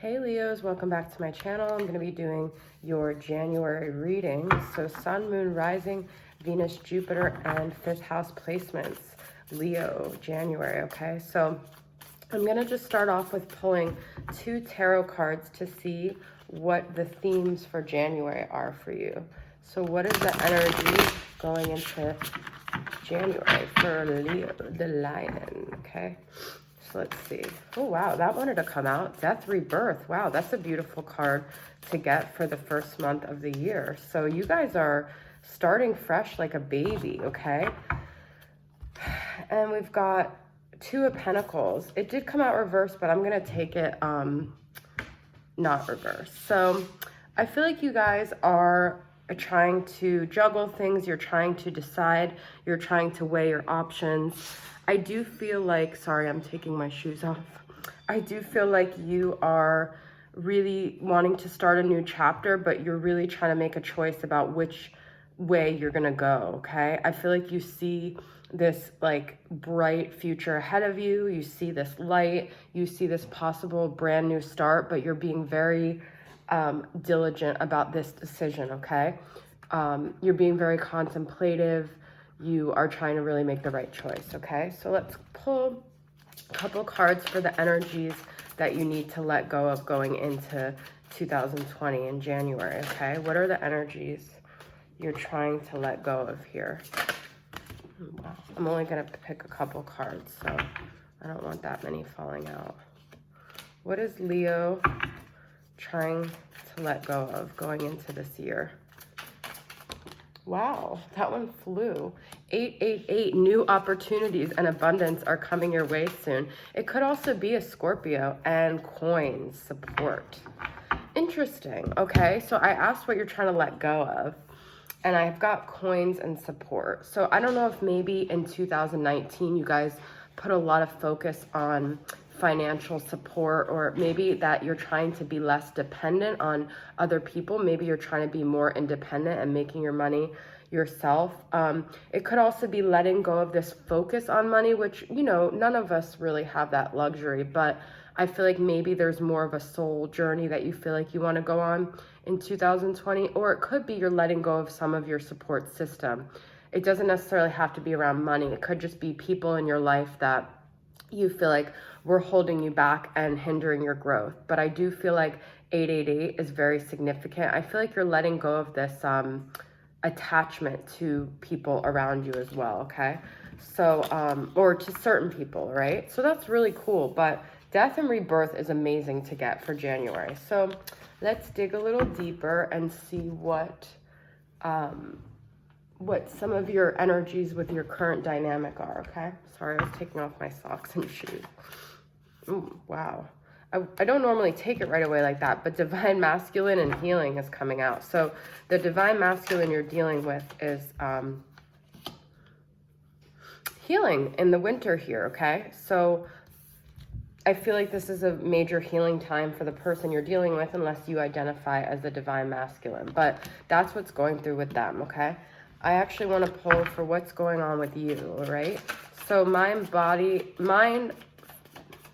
Hey Leos, welcome back to my channel. I'm going to be doing your January readings. So Sun, Moon, Rising, Venus, Jupiter, and 5th house placements. Leo, January, okay? So I'm going to just start off with pulling 2 tarot cards to see what the themes for January are for you. So what is the energy going into January for Leo, the lion, okay? So let's see. Oh, wow, that wanted to come out. Death, rebirth. Wow, that's a beautiful card to get for the first month of the year. So you guys are starting fresh like a baby, okay? And we've got 2 of Pentacles. It did come out reversed, but I'm going to take it not reversed. So I feel like you guys are trying to juggle things. You're trying to decide. You're trying to weigh your options. I do feel like, sorry, I'm taking my shoes off. I do feel like you are really wanting to start a new chapter, but you're really trying to make a choice about which way you're gonna go, okay? I feel like you see this like bright future ahead of you. You see this light. You see this possible brand new start, but you're being very diligent about this decision, okay? You're being very contemplative. You are trying to really make the right choice, okay? So let's pull a couple cards for the energies that you need to let go of going into 2020 in January, okay? What are the energies you're trying to let go of here? Wow. I'm only gonna pick a couple cards, so I don't want that many falling out. What is Leo trying to let go of going into this year? Wow, that one flew. 888, new opportunities and abundance are coming your way soon. It could also be a Scorpio and coins support. Interesting. Okay, so I asked what you're trying to let go of, and I've got coins and support. So I don't know if maybe in 2019 you guys put a lot of focus on financial support, or maybe that you're trying to be less dependent on other people. Maybe you're trying to be more independent and making your money yourself. It could also be letting go of this focus on money, which, you know, none of us really have that luxury, but I feel like maybe there's more of a soul journey that you feel like you want to go on in 2020, or it could be you're letting go of some of your support system. It doesn't necessarily have to be around money. It could just be people in your life that you feel like we're holding you back and hindering your growth. But I do feel like 888 is very significant. I feel like you're letting go of this attachment to people around you as well, okay? So, or to certain people, right? So that's really cool. But death and rebirth is amazing to get for January. So let's dig a little deeper and see what some of your energies with your current dynamic are, okay? Sorry, I was taking off my socks and shoes. Ooh, wow. I don't normally take it right away like that, but divine masculine and healing is coming out. So the divine masculine you're dealing with is healing in the winter here, okay? So I feel like this is a major healing time for the person you're dealing with, unless you identify as the divine masculine. But that's what's going through with them, okay? I actually want to pull for what's going on with you, all right? So mind, body, mind,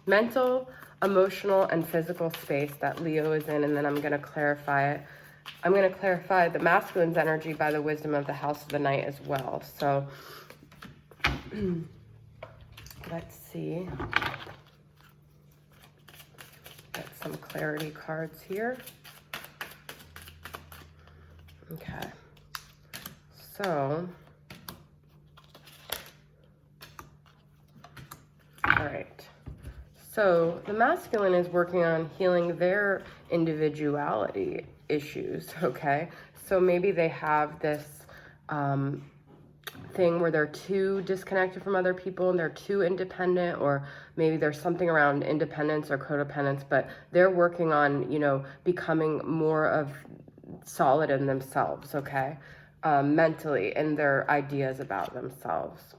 mental, emotional, and physical space that Leo is in, and then I'm going to clarify it. I'm going to clarify the masculine's energy by the wisdom of the house of the night as well. So let's see. Get some clarity cards here. Okay. So, all right. So the masculine is working on healing their individuality issues, okay? So maybe they have this thing where they're too disconnected from other people and they're too independent, or maybe there's something around independence or codependence, but they're working on, you know, becoming more of solid in themselves, okay? Mentally, and their ideas about themselves.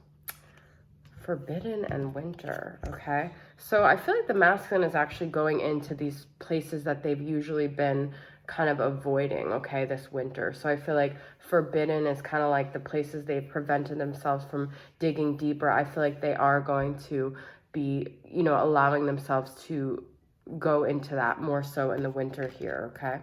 Forbidden and winter, okay? So I feel like the masculine is actually going into these places that they've usually been kind of avoiding, okay, this winter. So I feel like forbidden is kind of like the places they've prevented themselves from digging deeper. I feel like they are going to be, you know, allowing themselves to go into that more so in the winter here, okay?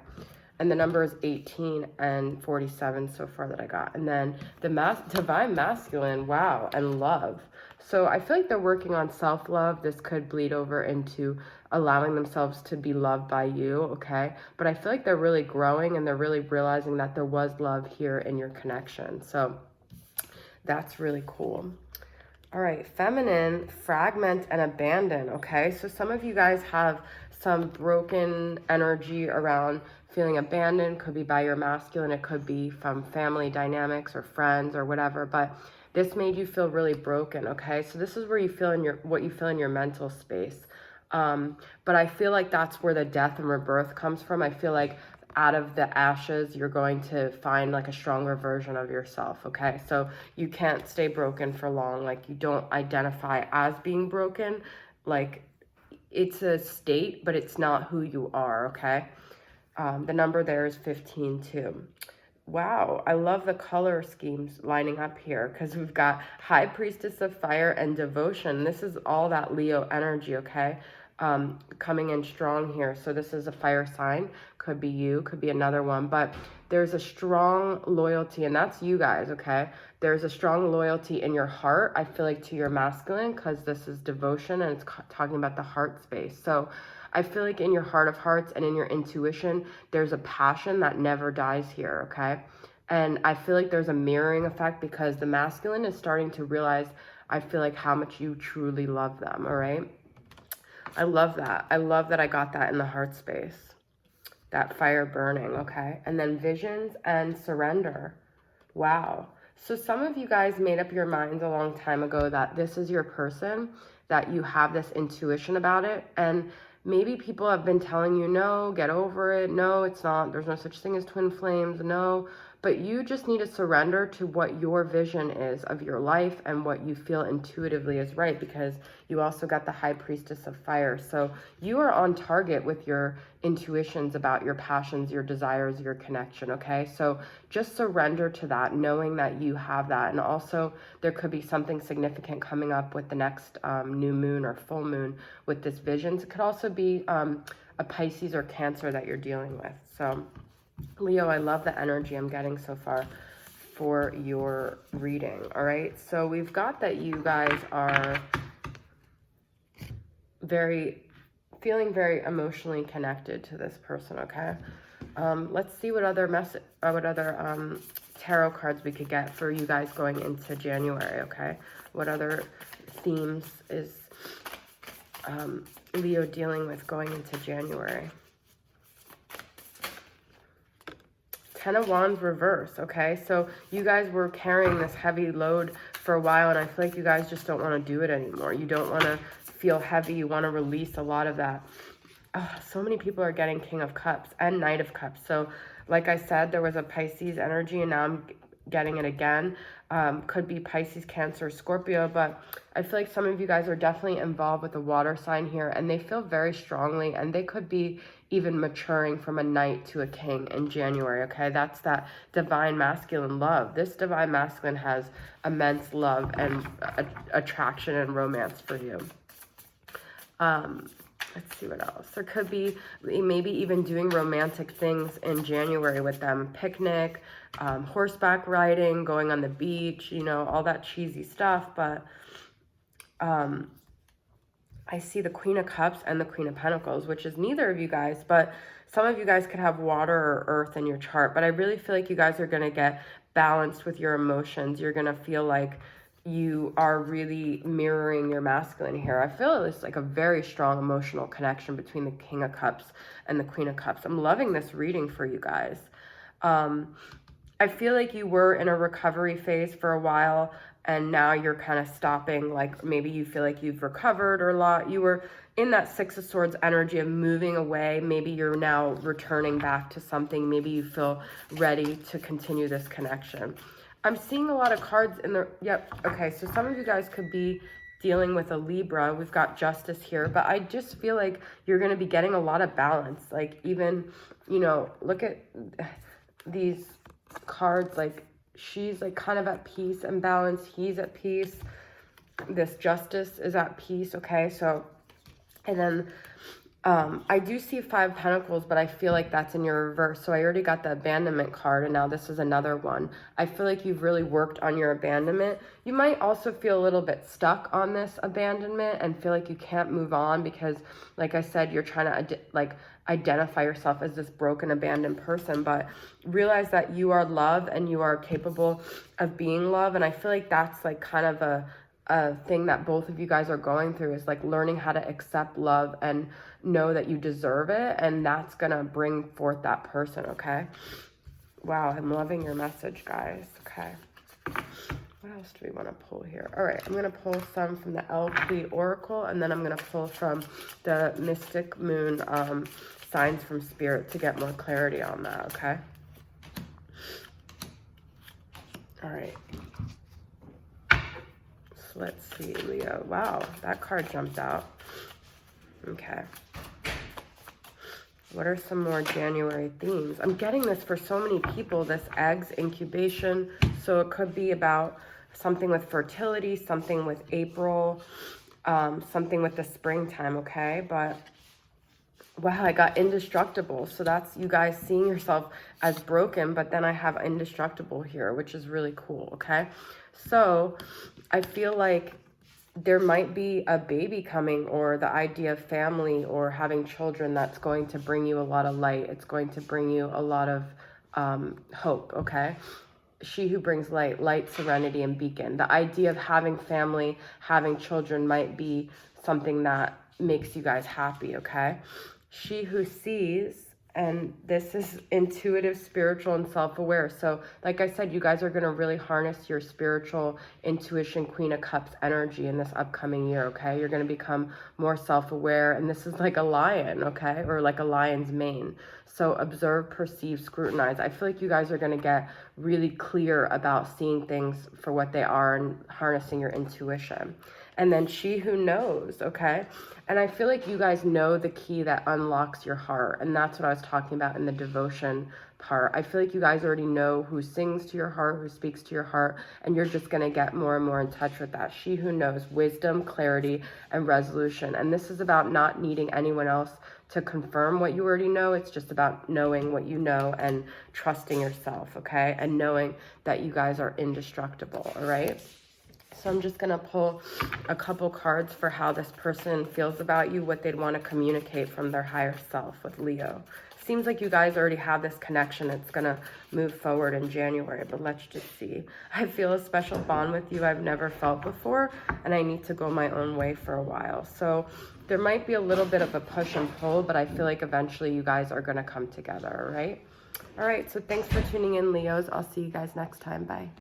And the number is 18 and 47 so far that I got. And then the divine masculine, wow, and love. So I feel like they're working on self-love. This could bleed over into allowing themselves to be loved by you, okay? But I feel like they're really growing and they're really realizing that there was love here in your connection. So that's really cool. All right, feminine, fragment and abandon, okay? So some of you guys have some broken energy around feeling abandoned. Could be by your masculine, it could be from family dynamics or friends or whatever, but this made you feel really broken, okay? So this is where you feel in what you feel in your mental space. But I feel like that's where the death and rebirth comes from. I feel like out of the ashes, you're going to find like a stronger version of yourself, okay? So you can't stay broken for long. Like, you don't identify as being broken. Like, it's a state, but it's not who you are, okay? The number there is 15 too. Wow, I love the color schemes lining up here because we've got High Priestess of Fire and Devotion. This is all that Leo energy, okay? Coming in strong here. So this is a fire sign. Could be you, could be another one, but there's a strong loyalty, and that's you guys, okay? There's a strong loyalty in your heart, I feel like, to your masculine, because this is devotion and it's talking about the heart space. So I feel like in your heart of hearts and in your intuition, there's a passion that never dies here, okay? And I feel like there's a mirroring effect because the masculine is starting to realize, I feel like, how much you truly love them, all right? I love that. I love that I got that in the heart space. That fire burning, okay? And then visions and surrender. Wow. So some of you guys made up your minds a long time ago that this is your person, that you have this intuition about it. And maybe people have been telling you, no, get over it. No, it's not. There's no such thing as twin flames. No. But you just need to surrender to what your vision is of your life and what you feel intuitively is right, because you also got the High Priestess of Fire. So you are on target with your intuitions about your passions, your desires, your connection, okay? So just surrender to that, knowing that you have that. And also there could be something significant coming up with the next new moon or full moon with this vision. It could also be a Pisces or Cancer that you're dealing with. So Leo, I love the energy I'm getting so far for your reading, all right? So we've got that you guys are feeling very emotionally connected to this person, okay? Let's see what other tarot cards we could get for you guys going into January, okay? What other themes is Leo dealing with going into January? 10 of Wands reverse, okay? So you guys were carrying this heavy load for a while, and I feel like you guys just don't want to do it anymore. You don't want to feel heavy. You want to release a lot of that. Oh, so many people are getting King of Cups and Knight of Cups. So like I said, there was a Pisces energy, and now I'm getting it again. Could be Pisces, Cancer, Scorpio, but I feel like some of you guys are definitely involved with a water sign here, and they feel very strongly, and they could be even maturing from a knight to a king in January, okay? That's that divine masculine love. This divine masculine has immense love and attraction and romance for you. Let's see what else. There could be maybe even doing romantic things in January with them. Picnic, horseback riding, going on the beach, you know, all that cheesy stuff. But I see the Queen of Cups and the Queen of Pentacles, which is neither of you guys, but some of you guys could have water or earth in your chart. But I really feel like you guys are going to get balanced with your emotions. You're going to feel like you are really mirroring your masculine here. I feel it's like a very strong emotional connection between the King of Cups and the Queen of Cups. I'm loving this reading for you guys. I feel like you were in a recovery phase for a while, and now you're kind of stopping. Like, maybe you feel like you've recovered or a lot. You were in that Six of Swords energy of moving away. Maybe you're now returning back to something. Maybe you feel ready to continue this connection. I'm seeing a lot of cards in the, yep, okay, so some of you guys could be dealing with a Libra. We've got Justice here, but I just feel like you're going to be getting a lot of balance. Like, even, you know, look at these cards, like, she's like kind of at peace and balance. He's at peace. This Justice is at peace, okay? So, and then I do see 5 Pentacles, but I feel like that's in your reverse. So I already got the abandonment card, and now this is another one. I feel like you've really worked on your abandonment. You might also feel a little bit stuck on this abandonment and feel like you can't move on because, like I said, you're trying to identify yourself as this broken, abandoned person, but realize that you are love and you are capable of being love. And I feel like that's like kind of a thing that both of you guys are going through, is like learning how to accept love and know that you deserve it, and that's gonna bring forth that person. Okay, wow, I'm loving your message, guys. Okay, what else do we want to pull here? All right, I'm gonna pull some from the LP Oracle, and then I'm gonna pull from the Mystic Moon signs from Spirit to get more clarity on that. Okay, all right. Let's see, Leo. Wow, that card jumped out. Okay. What are some more January themes? I'm getting this for so many people, this eggs incubation. So it could be about something with fertility, something with April, something with the springtime, okay? But wow, I got indestructible. So that's you guys seeing yourself as broken, but then I have indestructible here, which is really cool, okay? So I feel like there might be a baby coming, or the idea of family or having children that's going to bring you a lot of light. It's going to bring you a lot of hope, okay? She who brings light, light, serenity, and beacon. The idea of having family, having children might be something that makes you guys happy, okay? She who sees, and this is intuitive, spiritual, and self-aware. So like I said, you guys are going to really harness your spiritual intuition, Queen of Cups energy in this upcoming year, okay? You're going to become more self-aware, and this is like a lion, okay? Or like a lion's mane. So observe, perceive, scrutinize. I feel like you guys are going to get really clear about seeing things for what they are and harnessing your intuition. And then she who knows, okay? And I feel like you guys know the key that unlocks your heart. And that's what I was talking about in the devotion part. I feel like you guys already know who sings to your heart, who speaks to your heart, and you're just going to get more and more in touch with that. She who knows wisdom, clarity, and resolution. And this is about not needing anyone else to confirm what you already know. It's just about knowing what you know and trusting yourself, okay? And knowing that you guys are indestructible, all right? So I'm just going to pull a couple cards for how this person feels about you, what they'd want to communicate from their higher self with Leo. Seems like you guys already have this connection. It's going to move forward in January, but let's just see. I feel a special bond with you I've never felt before, and I need to go my own way for a while. So there might be a little bit of a push and pull, but I feel like eventually you guys are going to come together, all right? All right, so thanks for tuning in, Leos. I'll see you guys next time. Bye.